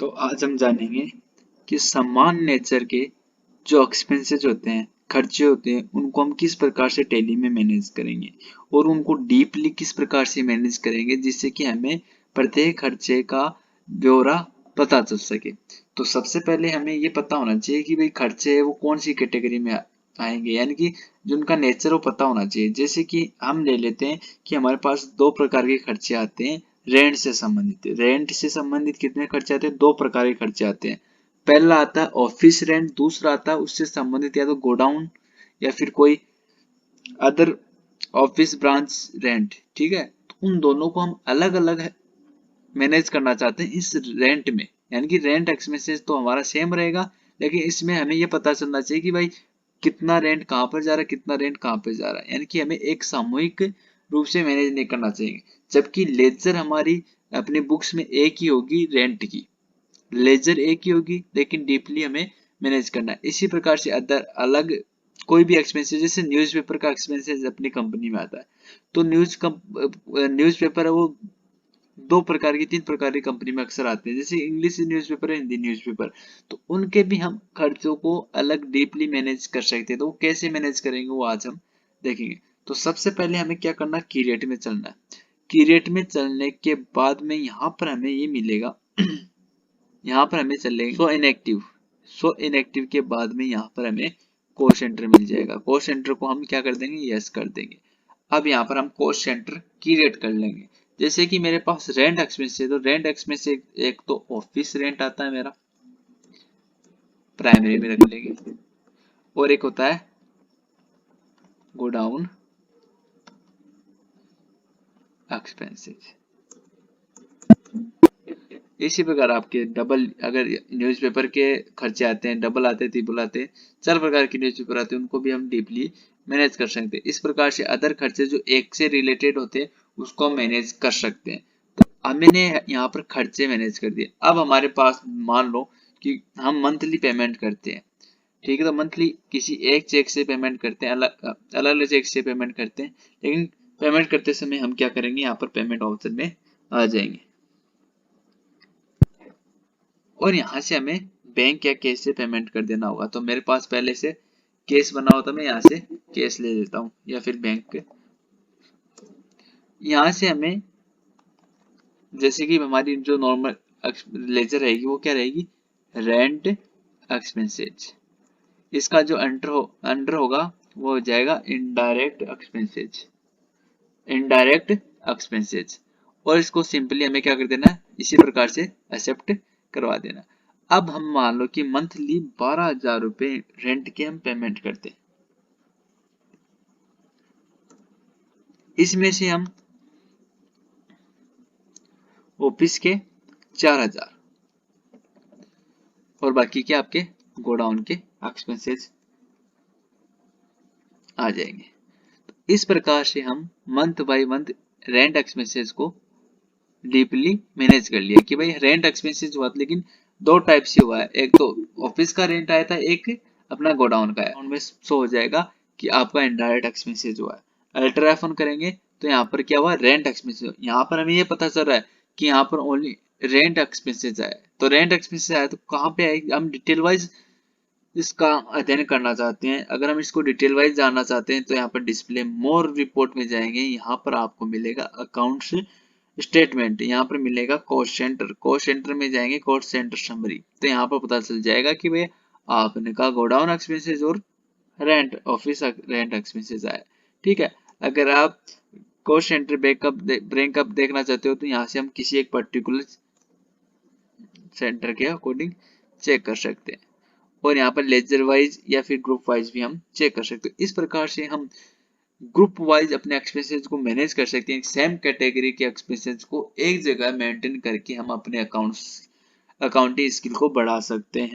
तो आज हम जानेंगे कि समान नेचर के जो एक्सपेंसेस होते हैं, खर्चे होते हैं, उनको हम किस प्रकार से टैली में मैनेज करेंगे और उनको डीपली किस प्रकार से मैनेज करेंगे जिससे कि हमें प्रत्येक खर्चे का ब्यौरा पता चल सके। तो सबसे पहले हमें ये पता होना चाहिए कि भाई खर्चे है वो कौन सी कैटेगरी में आएंगे, यानी कि जो उनका नेचर वो पता होना चाहिए। जैसे कि हम ले लेते हैं कि हमारे पास दो प्रकार के खर्चे आते हैं रेंट से संबंधित कितने खर्चे आते हैं? दो प्रकार के खर्चे आते हैं। पहला आता है ऑफिस रेंट, दूसरा आता है उससे संबंधित या तो गोडाउन या फिर कोई अदर ऑफिस ब्रांच रेंट। ठीक है, तो उन दोनों को हम अलग अलग मैनेज करना चाहते हैं इस रेंट में, यानी कि रेंट एक्सपेंसेस तो हमारा सेम रहेगा, लेकिन इसमें हमें यह पता चलना चाहिए कि भाई कितना रेंट कहाँ पर जा रहा है, कितना रेंट कहाँ पर जा रहा है, यानी कि हमें एक सामूहिक रूप से मैनेज नहीं करना चाहिए। जबकि लेजर हमारी अपनी बुक्स में एक ही होगी रेंट की, लेजर एक ही होगी, लेकिन डीपली हमें मैनेज करना है। इसी प्रकार से अदर अलग कोई भी एक्सपेंसेस, जैसे न्यूज़पेपर का एक्सपेंसेस अपनी कंपनी में आता है, तो न्यूज़पेपर है वो दो प्रकार की तीन प्रकार की कंपनी में अक्सर आते हैं, जैसे इंग्लिश न्यूज़पेपर है, हिंदी न्यूज़पेपर। तो उनके भी हम खर्चों को अलग डीपली मैनेज कर सकते हैं। तो वो कैसे मैनेज करेंगे वो आज हम देखेंगे। तो सबसे पहले हमें क्या करना है, की रेट में चलना है। की रेट में चलने के बाद में यहाँ पर हमें ये मिलेगा यहाँ पर हमें चलेगा सो इनएक्टिव के बाद में यहाँ पर हमें कॉस्ट सेंटर मिल जाएगा। कॉस्ट सेंटर को हम क्या कर देंगे, यस कर देंगे। अब यहाँ पर हम कॉस्ट सेंटर की रेट कर लेंगे। जैसे कि मेरे पास रेंट एक्सपेंस है, तो रेंट एक्सपेंस एक तो ऑफिस रेंट आता है मेरा, प्राइमरी में रख लेंगे, और एक होता है गोडाउन एक्सपेंसेस। इसी प्रकार आपके डबल, अगर न्यूज़पेपर के खर्चे आते हैं, डबल आते हैं, ट्रिपल आते हैं, चार प्रकार के न्यूज़पेपर आते हैं, उनको भी हम डीपली मैनेज कर सकते हैं। इस प्रकार से अदर खर्चे जो एक से रिलेटेड होते हैं उसको हम मैनेज कर सकते हैं। तो अब मैंने यहाँ पर खर्चे मैनेज कर दिए। अब हमारे पास मान लो कि हम मंथली पेमेंट करते हैं, ठीक है, तो मंथली किसी एक चेक से पेमेंट करते हैं, अलग अलग चेक से पेमेंट करते हैं, लेकिन पेमेंट करते समय हम क्या करेंगे, यहाँ पर पेमेंट ऑप्शन में आ जाएंगे और यहाँ से हमें बैंक या कैश से पेमेंट कर देना होगा। तो मेरे पास पहले से कैश बना हुआ, तो मैं यहाँ से कैश ले लेता हूँ या फिर बैंक। यहाँ से हमें जैसे कि हमारी जो नॉर्मल लेजर रहेगी वो क्या रहेगी, रेंट एक्सपेंसेज। इसका जो अंडर होगा वो हो जाएगा इनडायरेक्ट एक्सपेंसेज, और इसको सिंपली हमें क्या कर देना है, इसी प्रकार से एक्सेप्ट करवा देना। अब हम मान लो कि मंथली 12,000 रुपए रेंट के हम पेमेंट करते हैं। इसमें से हम ऑफिस के 4,000 और बाकी के आपके गोडाउन के एक्सपेंसेस आ जाएंगे। तो इस प्रकार से हम month by month rent expenses को डीपली मैनेज कर लिया कि भाई रेंट एक्सपेंसेस हुआ, लेकिन दो टाइप से हुआ है। एक तो ऑफिस का रेंट आया था, एक अपना गोडाउन का है। उनमें शो हो जाएगा कि आपका इनडायरेक्ट एक्सपेंसेस हुआ है। अल्ट्रा F1 करेंगे तो यहाँ पर क्या हुआ, रेंट एक्सपेंसेस। यहाँ पर हमें ये पता चल रहा है कि यहाँ पर ओनली रेंट एक्सपेंसेस आया। तो रेंट एक्सपेंसेस आया तो कहाँ पे आएगी, हम डिटेल वाइज इसका अध्ययन करना चाहते हैं। अगर हम इसको डिटेल वाइज जानना चाहते हैं तो यहाँ पर डिस्प्ले मोर रिपोर्ट में जाएंगे, यहाँ पर आपको मिलेगा अकाउंट्स स्टेटमेंट, यहाँ पर मिलेगा कॉस्ट सेंटर में जाएंगे, कॉस्ट सेंटर समरी। तो यहाँ पर पता चल जाएगा कि भाई आपने कहा गोडाउन एक्सपेंसेस और रेंट ऑफिस रेंट एक्सपेंसेस आए। ठीक है, अगर आप कॉस्ट सेंटर ब्रेकअप देखना चाहते हो तो यहाँ से हम किसी एक पर्टिकुलर सेंटर के अकॉर्डिंग चेक कर सकते हैं, और यहाँ पर लेजर वाइज या फिर ग्रुप वाइज भी हम चेक कर सकते हैं। इस प्रकार से हम ग्रुप वाइज अपने एक्सपेंसेस को मैनेज कर सकते हैं। सेम कैटेगरी के एक्सपेंसेस को एक जगह मेंटेन करके हम अपने अकाउंटिंग स्किल को बढ़ा सकते हैं।